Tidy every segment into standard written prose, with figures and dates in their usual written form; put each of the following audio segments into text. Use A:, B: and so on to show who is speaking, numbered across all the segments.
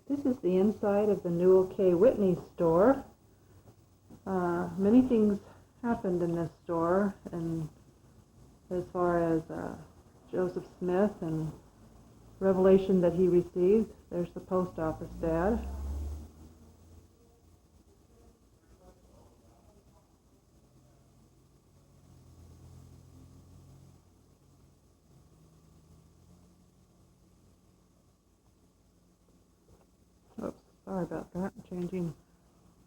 A: This is the inside of the Newell K. Whitney store. Many things happened in this store, and as far as Joseph Smith and revelation that he received. There's the post office dad. Oops, sorry about that. I'm changing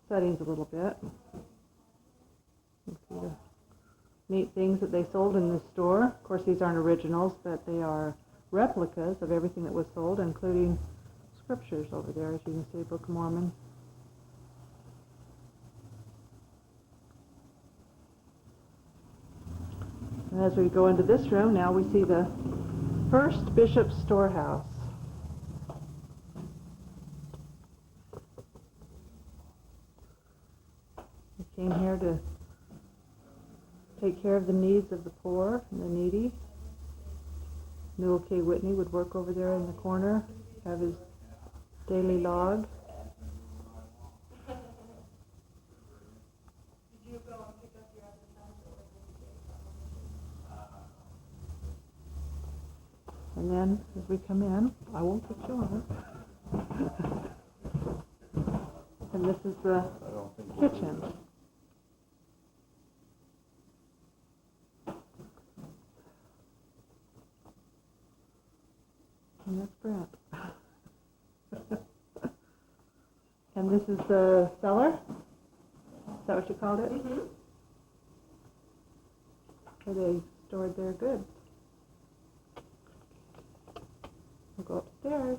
A: settings a little bit. You see the neat things that they sold in this store. Of course, these aren't originals, but they are replicas of everything that was sold, including scriptures over there, as you can see, Book of Mormon. And as we go into this room, now we see the first bishop's storehouse. He came here to take care of the needs of the poor and the needy. Newell K. Whitney would work over there in the corner, have his daily log. And then, as we come in, I won't put you on it. And this is the kitchen. And that's Brent. And this is the cellar? Is that what you called it?
B: Mm-hmm.
A: Where they stored their goods. We'll go upstairs.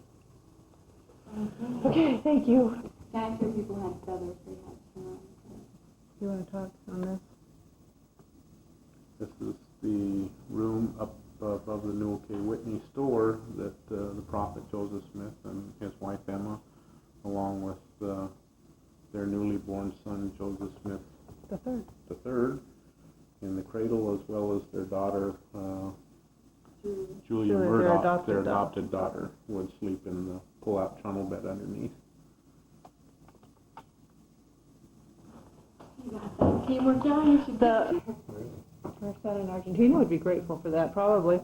B: Mm-hmm.
A: Okay, thank you.
B: I'm sure people have feathers they have to.
A: You want to talk on this?
C: This is the room up above the Newell K. Whitney store that the prophet Joseph Smith and his wife Emma, along with their newly born son Joseph Smith
A: The third.
C: III, in the cradle, as well as their daughter Julia Murdoch, their adopted daughter, would sleep in the pull-out trundle bed underneath.
B: Teamwork done, you should
A: The our son in Argentina would be grateful for that, probably.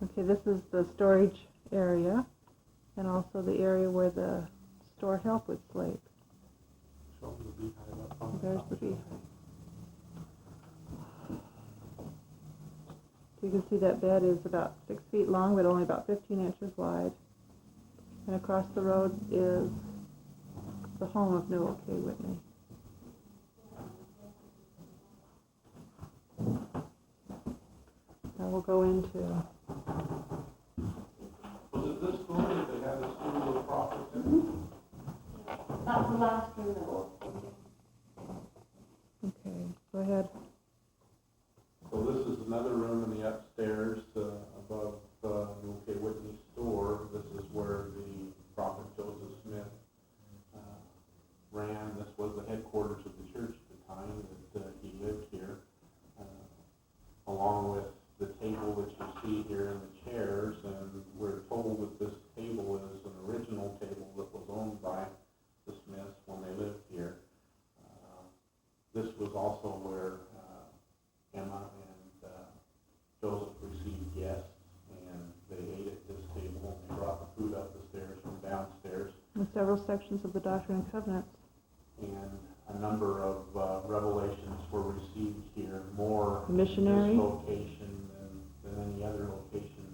A: Okay, this is the storage area, and also the area where the store help would sleep. There's the beehive. So you can see that bed is about 6 feet long, but only about 15 inches wide. And across the road is the home of Newell K. Whitney. Now we'll go into...
C: Was it this room that they had the school of the prophets in?
B: That's the last room that was.
A: Okay, go ahead.
C: So this is another room in the upstairs above Newell K. Whitney's store. This is where the prophet Joseph Smith ran. This was the headquarters of the church at the time that he lived here, along with the table that you see here and the chairs. And we're told that this table is an original table that was owned by the Smiths when they lived here. This was also where Emma and Joseph received guests, and they ate at this table, and they brought the food up the stairs from downstairs.
A: And several sections of the Doctrine and Covenants.
C: And a number of revelations were received here, more
A: Missionary.
C: in this location than any other location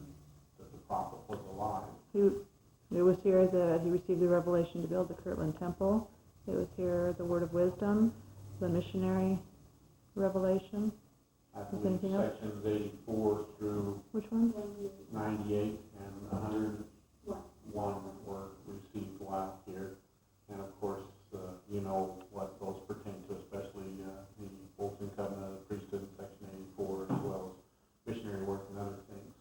C: that the prophet was alive.
A: It was here that he received the revelation to build the Kirtland Temple. It was here the Word of Wisdom, the missionary revelation.
C: I
A: Is
C: believe
A: anything else?
C: sections 84 through
A: Which one?
C: 98 and 101 were received while here. And of course, you know what those pertain to, especially the Bolton Covenant of the Priesthood in section 84, as well as missionary work and other things.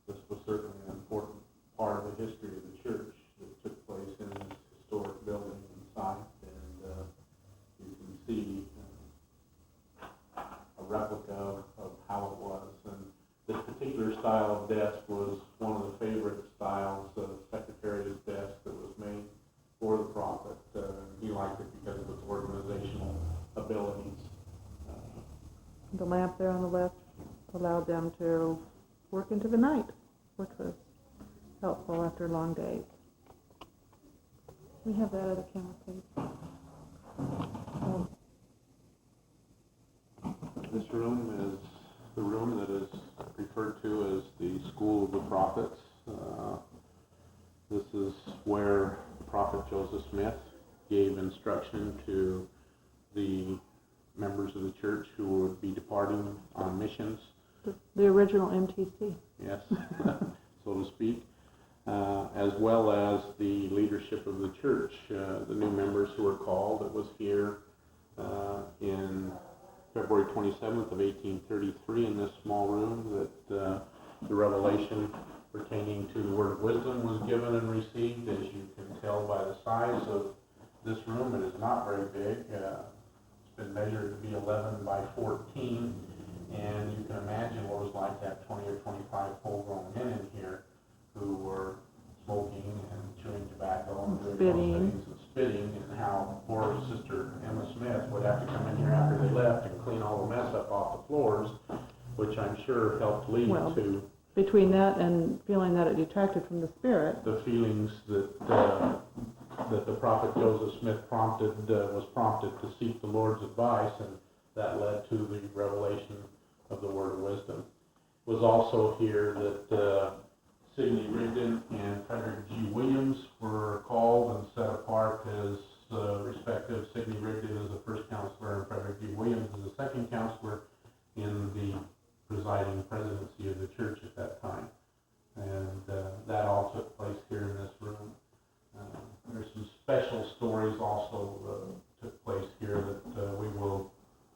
C: This was certainly an important part of the history of the church that took place in this historic building and site. And you can see a replica of how it was. And this particular style of desk was one of the favorite styles
A: lamp there on the left allowed them to work into the night, which was helpful after long days. We have that other camera, please.
C: This room is the room that is referred to as the School of the Prophets. This is where Prophet Joseph Smith gave instruction to the members of the church who would be departing on missions.
A: The original MTC.
C: Yes, so to speak, as well as the leadership of the church, the new members who were called. It was here in February 27th of 1833 in this small room that the revelation pertaining to the word of wisdom was given and received. As you can tell by the size of this room, it is not very big. It's been measured to be 11 by 14. And you can imagine what it was like to have 20 or 25 full-grown men in here who were smoking and chewing tobacco and doing
A: Spitting.
C: those things and spitting, and how poor Sister Emma Smith would have to come in here after they left and clean all the mess up off the floors, which I'm sure helped lead
A: Well,
C: to
A: between that and feeling that it detracted from the spirit.
C: the feelings that the prophet Joseph Smith was prompted to seek the Lord's advice, and that led to the revelation of the word of wisdom. It was also here that Sidney Rigdon and Frederick G. Williams were called and set apart as respective. Sidney Rigdon is the first counselor, and Frederick G. Williams is the second counselor in the presiding presidency of the church at that time. And that all took place here in this room. There's some special stories also took place here that we will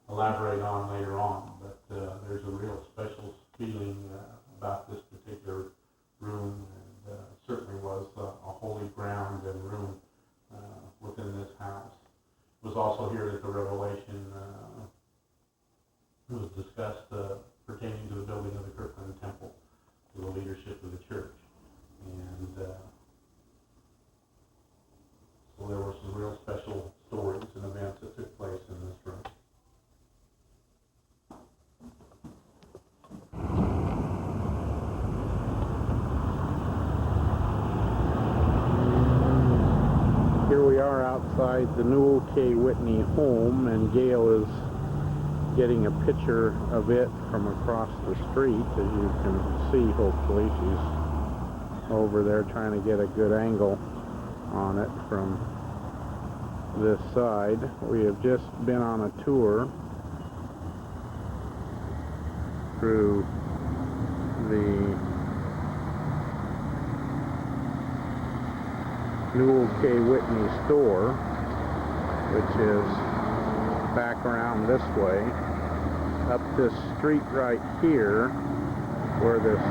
C: elaborate on later on, but there's a real special feeling about this particular room, and certainly was a holy ground and room within this house. It was also here that the revelation was discussed pertaining to the building of the Kirtland Temple, to the leadership of the church. And so there were some real special stories and events that took place in this room. Here we are outside the Newell K. Whitney home, and Gail is getting a picture of it from across the street. As you can see, hopefully, she's over there trying to get a good angle on it from this side. We have just been on a tour through the Newell K. Whitney store, which is back around this way, up this street right here, where this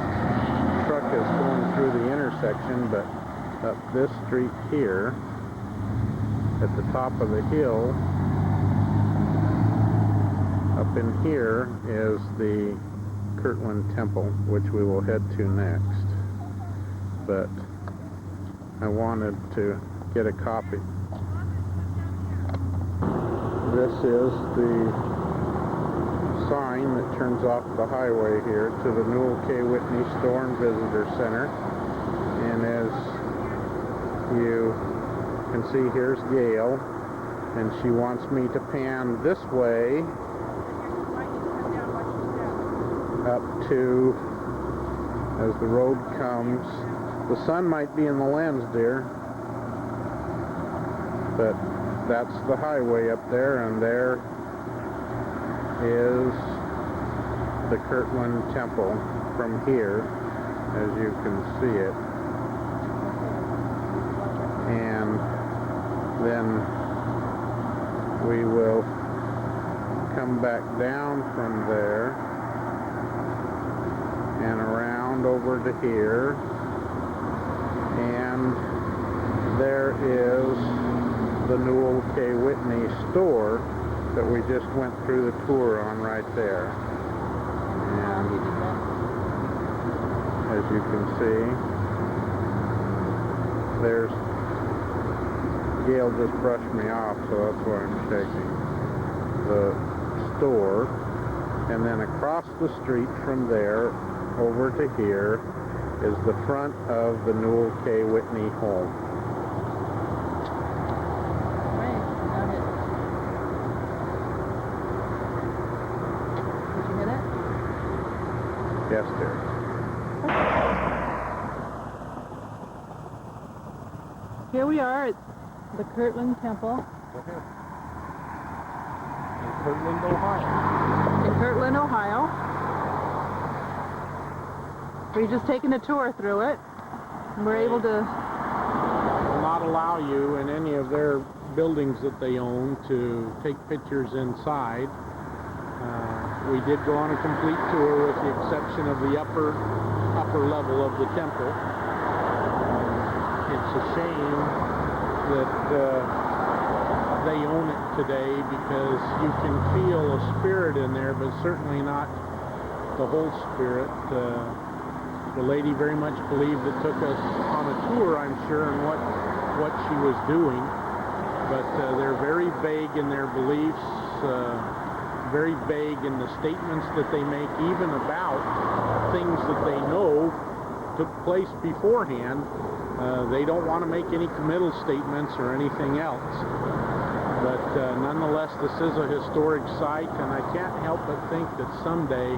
C: truck is going through the intersection, but up this street here, at the top of the hill, up in here is the Kirtland Temple, which we will head to next. But I wanted to get a copy. This is the sign that turns off the highway here to the Newell K. Whitney Store and Visitor Center. And as you can see, here's Gail, and she wants me to pan this way up to, as the road comes. The sun might be in the lens, dear, but that's the highway up there, and there is the Kirtland Temple from here, as you can see it. And then we will come back down from there and around over to here, and there is the Newell K. Whitney store that we just went through the tour on right there. And as you can see, there's, Gail just brushed me off, so that's why I'm shaking. The store, And then across the street from there, over to here, is the front of the Newell K. Whitney home.
A: Right, got it. Did you hit it?
C: Yes, dear.
A: Here we are at the Kirtland Temple
C: Go ahead. In Kirtland, Ohio.
A: in Kirtland, Ohio. We're just taking a tour through it. And we're able to,
C: Will not allow you in any of their buildings that they own to take pictures inside. We did go on a complete tour with the exception of the upper level of the temple. It's a shame that they own it today because you can feel a spirit in there, but certainly not the whole spirit. The lady very much believed that took us on a tour, I'm sure, and what she was doing. But they're very vague in their beliefs, very vague in the statements that they make, even about things that they know took place beforehand. They don't want to make any committal statements or anything else. But nonetheless, this is a historic site, and I can't help but think that someday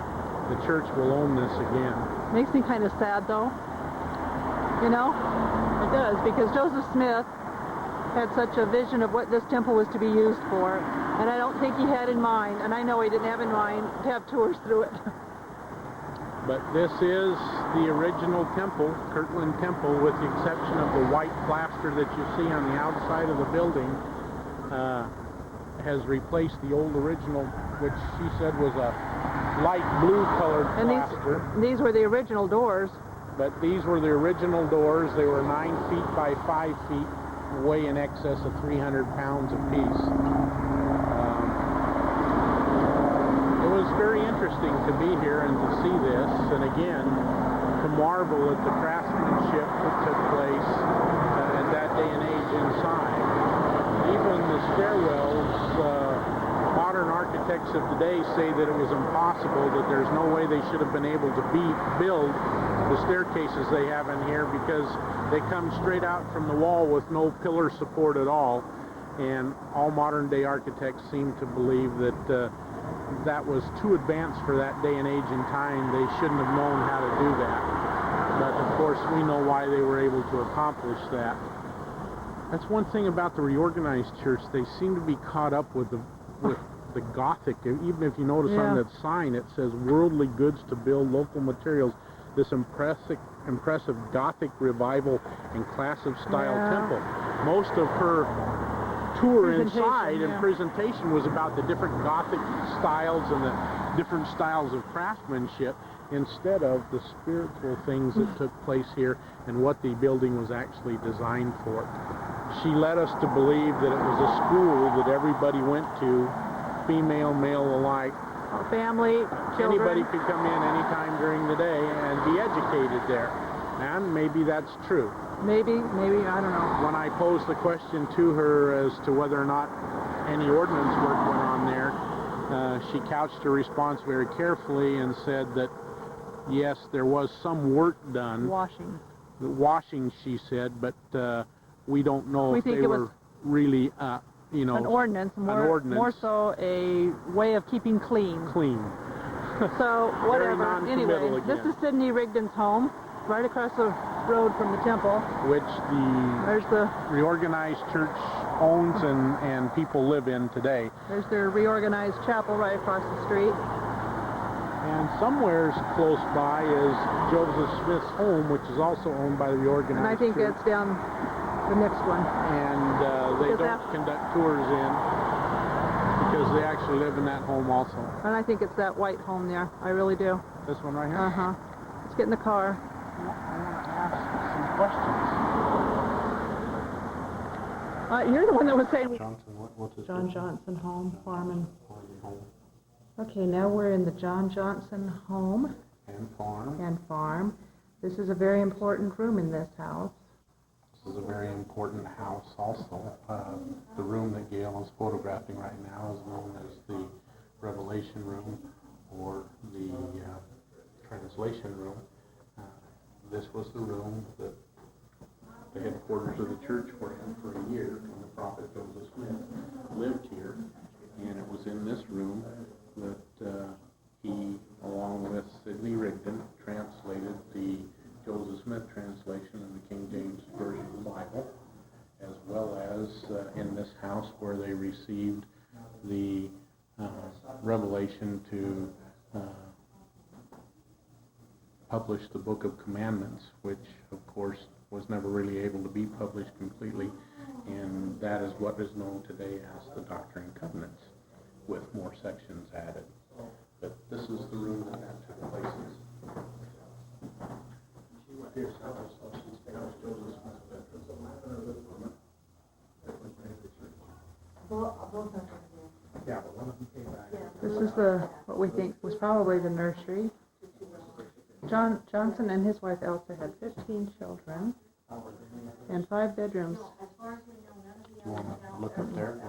C: the church will own this again.
A: makes me kind of sad though. You know? It does, because Joseph Smith had such a vision of what this temple was to be used for. And I don't think he had in mind, and I know he didn't have in mind, to have tours through it.
C: But this is the original temple, Kirtland Temple, with the exception of the white plaster that you see on the outside of the building, has replaced the old original, which she said was a light blue colored
A: And
C: plaster.
A: these were the original doors.
C: But these were the original doors. They were 9 feet by 5 feet, weigh in excess of 300 pounds apiece. It was very interesting to be here and to see this, and again, to marvel at the craftsmanship that took place at that day and age inside. Even the stairwells, modern architects of today say that it was impossible, that there's no way they should have been able to build the staircases they have in here because they come straight out from the wall with no pillar support at all. And all modern day architects seem to believe that that was too advanced for that day and age in time. They shouldn't have known how to do that. But of course we know why they were able to accomplish that. That's one thing about the reorganized church. They seem to be caught up with the Gothic. Even if you notice on that sign, it says worldly goods to build, local materials. This impressive Gothic revival and classic style temple. Most of her tour inside and presentation was about the different Gothic styles and the different styles of craftsmanship instead of the spiritual things that took place here and what the building was actually designed for. She led us to believe that it was a school that everybody went to, female, male alike.
A: Family, children.
C: Anybody could come in anytime during the day and be educated there. And maybe that's true.
A: Maybe, I don't know.
C: When I posed the question to her as to whether or not any ordnance work went on there, she couched her response very carefully and said that yes, there was some work done. Washing, she said, but we don't know if they were really, you know,
A: an ordinance, more so a way of keeping clean. So whatever. Anyway, this is Sidney Rigdon's home, right across the road from the temple.
C: Which
A: there's the
C: reorganized church owns and people live in today.
A: There's their reorganized chapel right across the street.
C: And somewhere close by is Joseph Smith's home, which is also owned by the reorganized
A: And I think
C: church.
A: that's down the next one.
C: And they don't conduct tours in because they actually live in that home also.
A: And I think it's that white home there. I really do.
C: This one right here?
A: Uh-huh. Let's get in the car.
C: I want to ask some questions.
A: You're the one that was saying...
C: Johnson, what's his
A: John
C: name?
A: Johnson home, farming.
C: Home.
A: Okay, now we're in the John Johnson home
C: And farm.
A: and farm. This is a very important room in this house.
C: This is a very important house also. The room that Gail is photographing right now is known as the Revelation Room for the translation room. This was the room that the headquarters of the church were in for a year when the prophet Joseph Smith lived here. And it was in this room that he, along with Sidney Rigdon, translated the Joseph Smith translation of the King James Version of the Bible, as well as in this house where they received the revelation to publish the Book of Commandments, which of course was never really able to be published completely, and that is what is known today as the Doctrine and Covenants, with more sections added. But this is the room that took place in. She went here several, so she's Joseph Smith's bedroom. Yeah, but one of them came back.
A: This is what we think was probably the nursery. Johnson and his wife Elsa had 15 children and 5 bedrooms.
C: You want to look up there?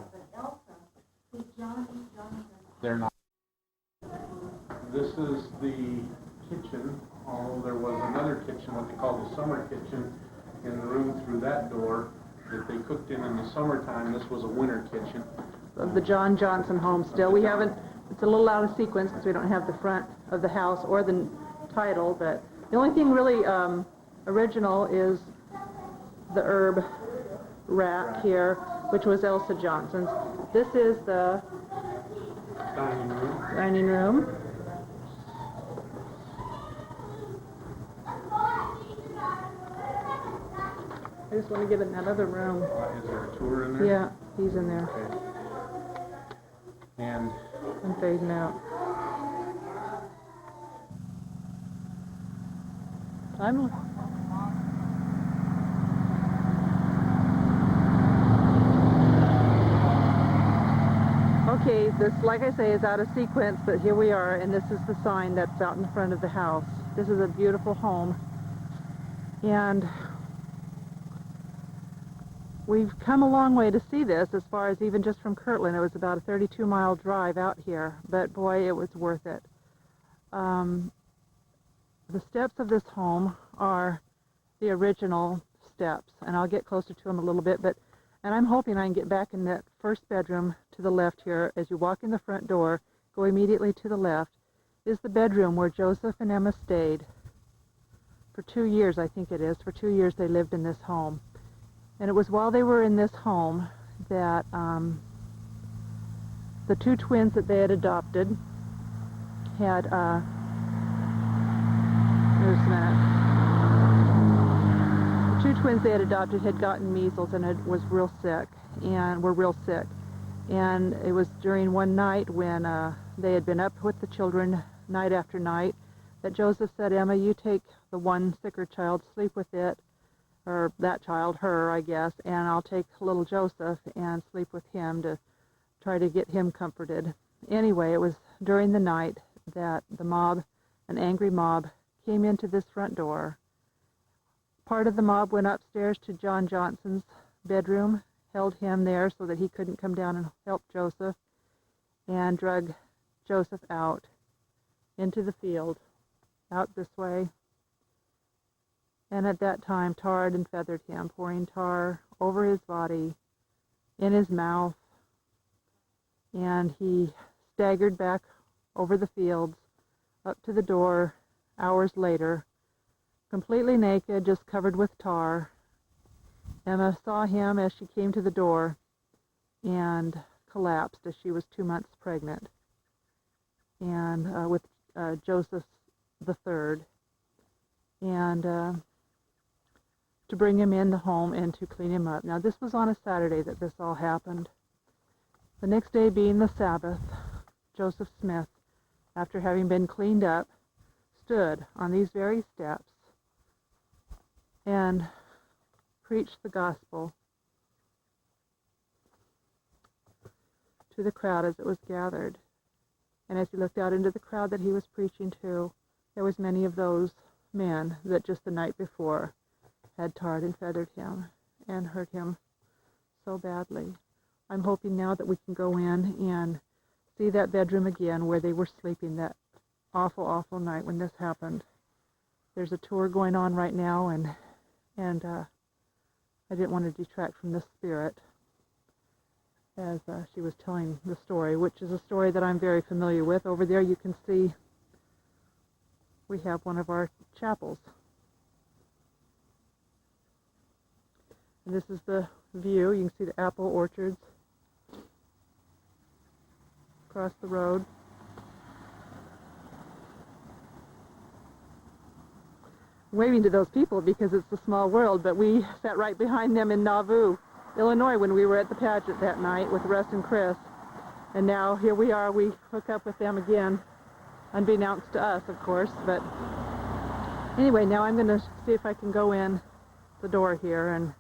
C: They're not. This is the kitchen, although there was another kitchen, what they call the summer kitchen, in the room through that door that they cooked in the summertime. This was a winter kitchen.
A: Of the John Johnson home still. We haven't, it's a little out of sequence because we don't have the front of the house or the title, but the only thing really original is the herb rack here, which was Elsa Johnson's. This is the dining room. I just want to get in that other room.
C: Is there a tour in there?
A: Yeah, he's in there.
C: Okay. And
A: I'm fading out. Okay, this, like I say, is out of sequence, but here we are, and this is the sign that's out in front of the house. This is a beautiful home, and we've come a long way to see this, as far as even just from Kirtland. It was about a 32-mile drive out here, but boy, it was worth it. The steps of this home are the original steps, and I'll get closer to them a little bit, and I'm hoping I can get back in that first bedroom to the left here. As you walk in the front door, go immediately to the left, is the bedroom where Joseph and Emma stayed. For 2 years, I think it is. For 2 years they lived in this home. And it was while they were in this home that the 2 twins that they had adopted had, here's a minute. The 2 twins they had adopted had gotten measles and were real sick. And it was during one night when they had been up with the children night after night that Joseph said, Emma, you take the one sicker child, sleep with it, or that child, her, I guess, and I'll take little Joseph and sleep with him to try to get him comforted. Anyway, it was during the night that the mob, an angry mob, came into this front door. Part of the mob went upstairs to John Johnson's bedroom, held him there so that he couldn't come down and help Joseph, and drug Joseph out into the field, out this way. And at that time tarred and feathered him, pouring tar over his body, in his mouth, and he staggered back over the fields, up to the door hours later, completely naked, just covered with tar. Emma saw him as she came to the door and collapsed as she was 2 months pregnant, and with Joseph the third, and to bring him in the home and to clean him up. Now, this was on a Saturday that this all happened. The next day being the Sabbath, Joseph Smith, after having been cleaned up, stood on these very steps and preached the gospel to the crowd as it was gathered. And as he looked out into the crowd that he was preaching to, there was many of those men that just the night before had tarred and feathered him and hurt him so badly. I'm hoping now that we can go in and see that bedroom again where they were sleeping that awful, awful night when this happened. There's a tour going on right now, and I didn't want to detract from this spirit as she was telling the story, which is a story that I'm very familiar with. Over there you can see we have one of our chapels. And this is the view. You can see the apple orchards across the road. I'm waving to those people because it's a small world, but we sat right behind them in Nauvoo, Illinois, when we were at the pageant that night with Russ and Chris. And now here we are, we hook up with them again, unbeknownst to us, of course. But anyway, now I'm going to see if I can go in the door here and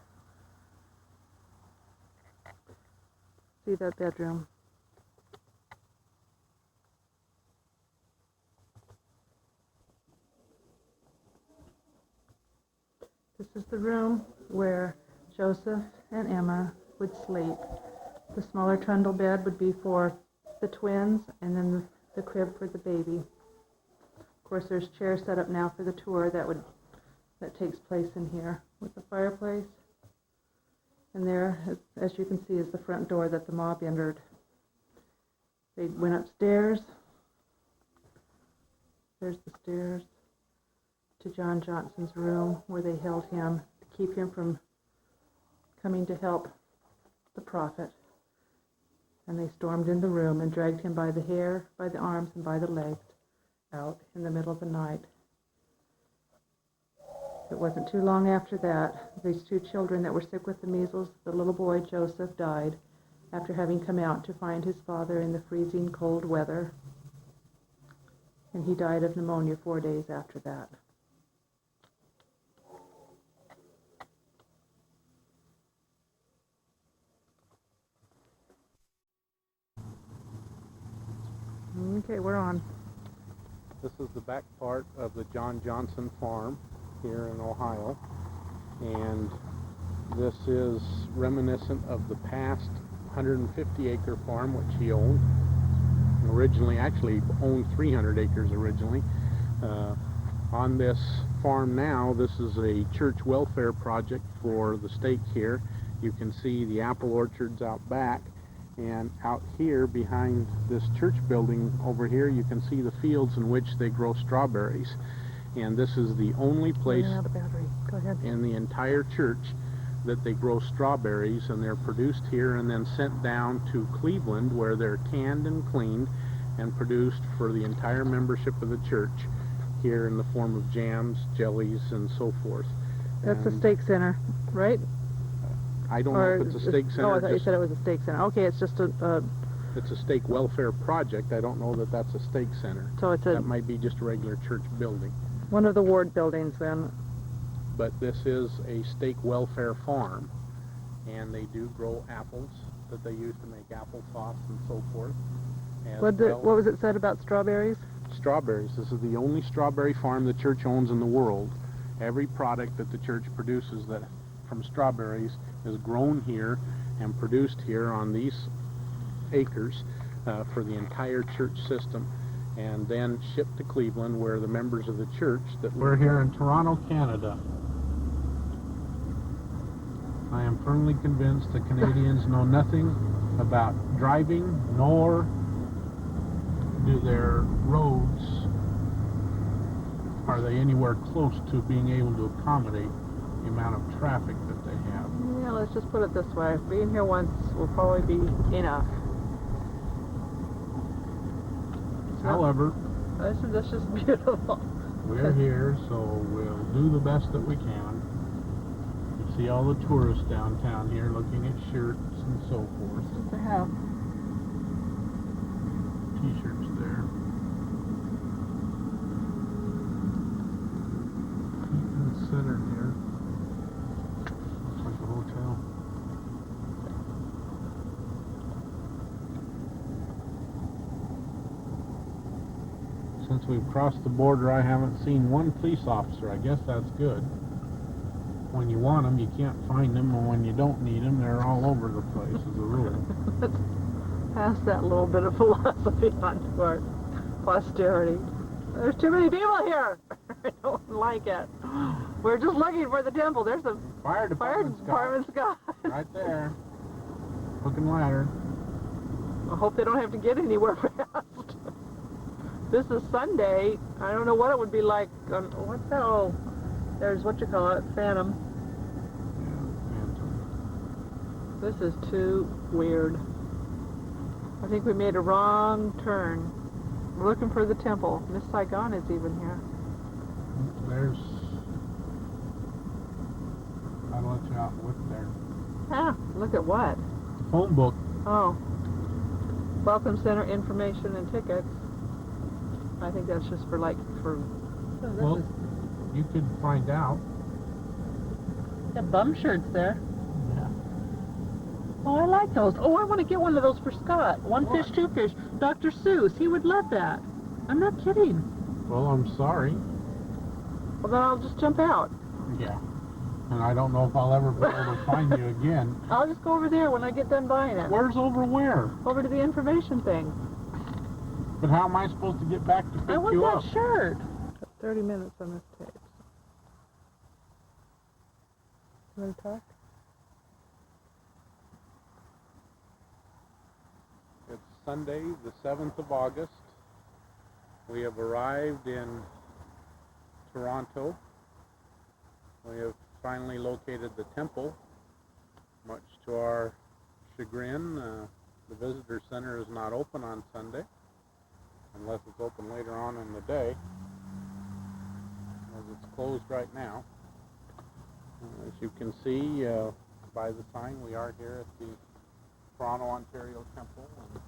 A: see that bedroom. This is the room where Joseph and Emma would sleep. The smaller trundle bed would be for the twins, and then the crib for the baby. Of course, there's chairs set up now for the tour that takes place in here with the fireplace. And there, as you can see, is the front door that the mob entered. They went upstairs. There's the stairs to John Johnson's room, where they held him to keep him from coming to help the prophet. And they stormed in the room and dragged him by the hair, by the arms, and by the legs out in the middle of the night. It wasn't too long after that, these two children that were sick with the measles, the little boy Joseph died after having come out to find his father in the freezing cold weather. And he died of pneumonia 4 days after that. Okay, we're on.
C: This is the back part of the John Johnson farm here in Ohio, and this is reminiscent of the past 150-acre farm which he owned. Originally, actually owned 300 acres originally. On this farm now, this is a church welfare project for the stake here. You can see the apple orchards out back. And out here behind this church building over here, you can see the fields in which they grow strawberries. And this is the only place in the entire church that they grow strawberries, and they're produced here and then sent down to Cleveland, where they're canned and cleaned and produced for the entire membership of the church here in the form of jams, jellies, and so forth.
A: That's the stake center, right?
C: I don't know if it's a stake center.
A: Oh, I thought you said it was a stake center. Okay, it's just
C: it's a stake welfare project. I don't know that that's a stake center.
A: So it's
C: that might be just a regular church building.
A: One of the ward buildings then.
C: But this is a stake welfare farm, and they do grow apples that they use to make applesauce and so forth.
A: What was it said about strawberries?
C: Strawberries. This is the only strawberry farm the church owns in the world. Every product that the church produces from strawberries is grown here and produced here on these acres for the entire church system, and then shipped to Cleveland, where the members of the church that we're here in Toronto, Canada. I am firmly convinced that Canadians know nothing about driving, nor do their roads are they anywhere close to being able to accommodate the amount of traffic that they have.
A: Yeah, let's just put it this way. Being here once will probably be enough.
C: However,
A: this is beautiful.
C: we're here, so we'll do the best that we can. You see all the tourists downtown here looking at shirts and so forth.
A: Just a half.
C: T-shirts there. In the center here. Looks like a hotel. Since we've crossed the border, I haven't seen one police officer. I guess that's good. When you want them, you can't find them, and when you don't need them, they're all over the place, as a rule.
A: Let's pass that little bit of philosophy on to our posterity. There's too many people here. I don't like it. We're just looking for the temple. There's the
C: Fire
A: fire department guy.
C: Right there. Hook and ladder.
A: I hope they don't have to get anywhere fast. This is Sunday. I don't know what it would be like on, what's that? Oh, there's what you call it, Phantom.
C: Yeah,
A: This is too weird. I think we made a wrong turn. We're looking for the temple. Miss Saigon is even here.
C: there's... I'll let you out with there.
A: Ah, look at what?
C: The phone book.
A: Oh. Welcome Center information and tickets. I think that's just for like, for... Oh, this
C: Well,
A: is,
C: you could find out.
A: got bum shirts there.
C: Yeah.
A: Oh, I like those. Oh, I want to get one of those for Scott. One
C: What?
A: fish, two fish. Dr. Seuss, he would love that. I'm not kidding.
C: Well, I'm sorry.
A: Well, then I'll just jump out.
C: Yeah. And I don't know if I'll ever be able to find you again.
A: I'll just go over there when I get done buying it.
C: Where's over where?
A: Over to the information thing.
C: But how am I supposed to get back to pick
A: I want
C: you
A: that
C: up?
A: shirt. 30 minutes on this tape. You want to talk?
C: It's Sunday, the 7th of August. We have arrived in Toronto. We have finally located the temple. Much to our chagrin, the visitor center is not open on Sunday, unless it's open later on in the day, as it's closed right now. As you can see by the sign, we are here at the Toronto, Ontario Temple, and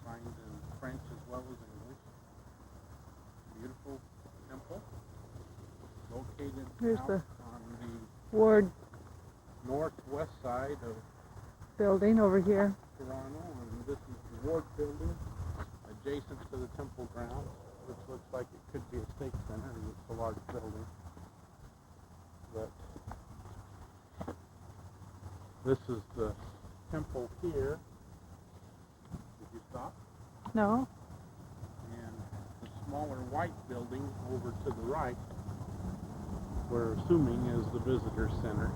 C: signed in French as well as English. Beautiful temple, located
A: Here's
C: out
A: the
C: on the
A: Ward
C: northwest side of
A: building over here.
C: Toronto, and this is the Ward building adjacent to the temple grounds, which looks like it could be a stake center, and it's a large building. But this is the temple here. Did you stop?
A: No?
C: And the smaller white building over to the right, we're assuming is the visitor center.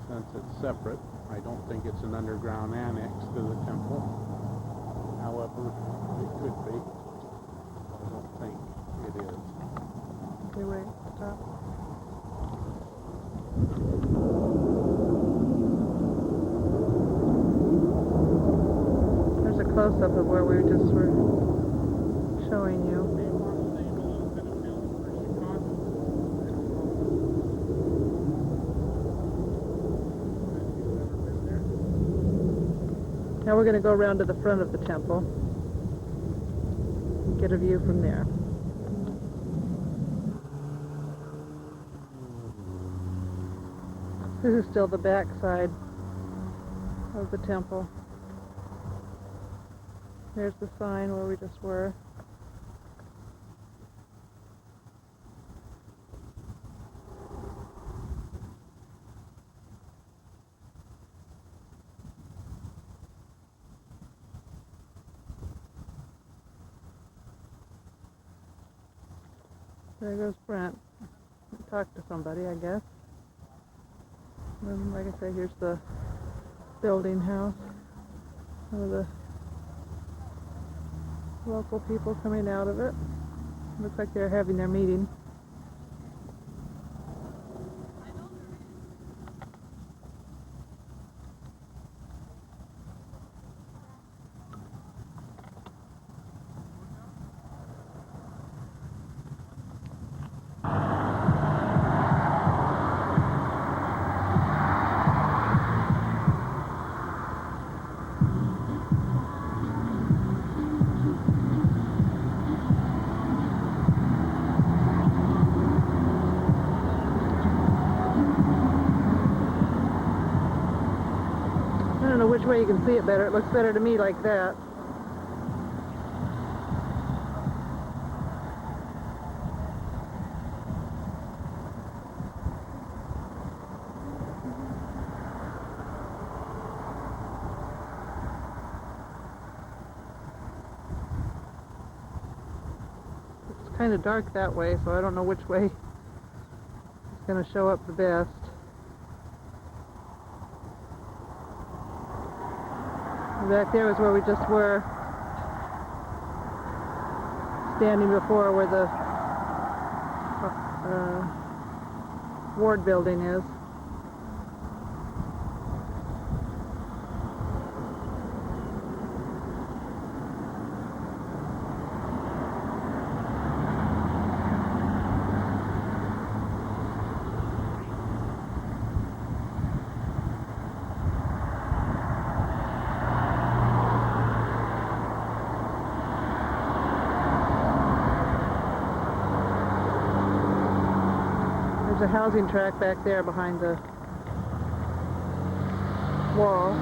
C: Since it's separate, I don't think it's an underground annex to the temple. However, it could be. I don't think it is.
A: Okay, wait, stop. There's a close-up of where we just were showing you.
C: They want to save a little bit of film for Chicago. If you've never been there.
A: Now we're going to go around to the front of the temple. Get a view from there. This is still the back side of the temple. There's the sign where we just were. There goes Brent. Talk to somebody, I guess. And like I say, here's the building house. Some of the local people coming out of it. Looks like they're having their meeting. I don't know which way you can see it better. It looks better to me like that. kind of dark that way, so I don't know which way is going to show up the best. Back there was where we just were, standing before where the ward building is. There's a housing tract back there behind the wall.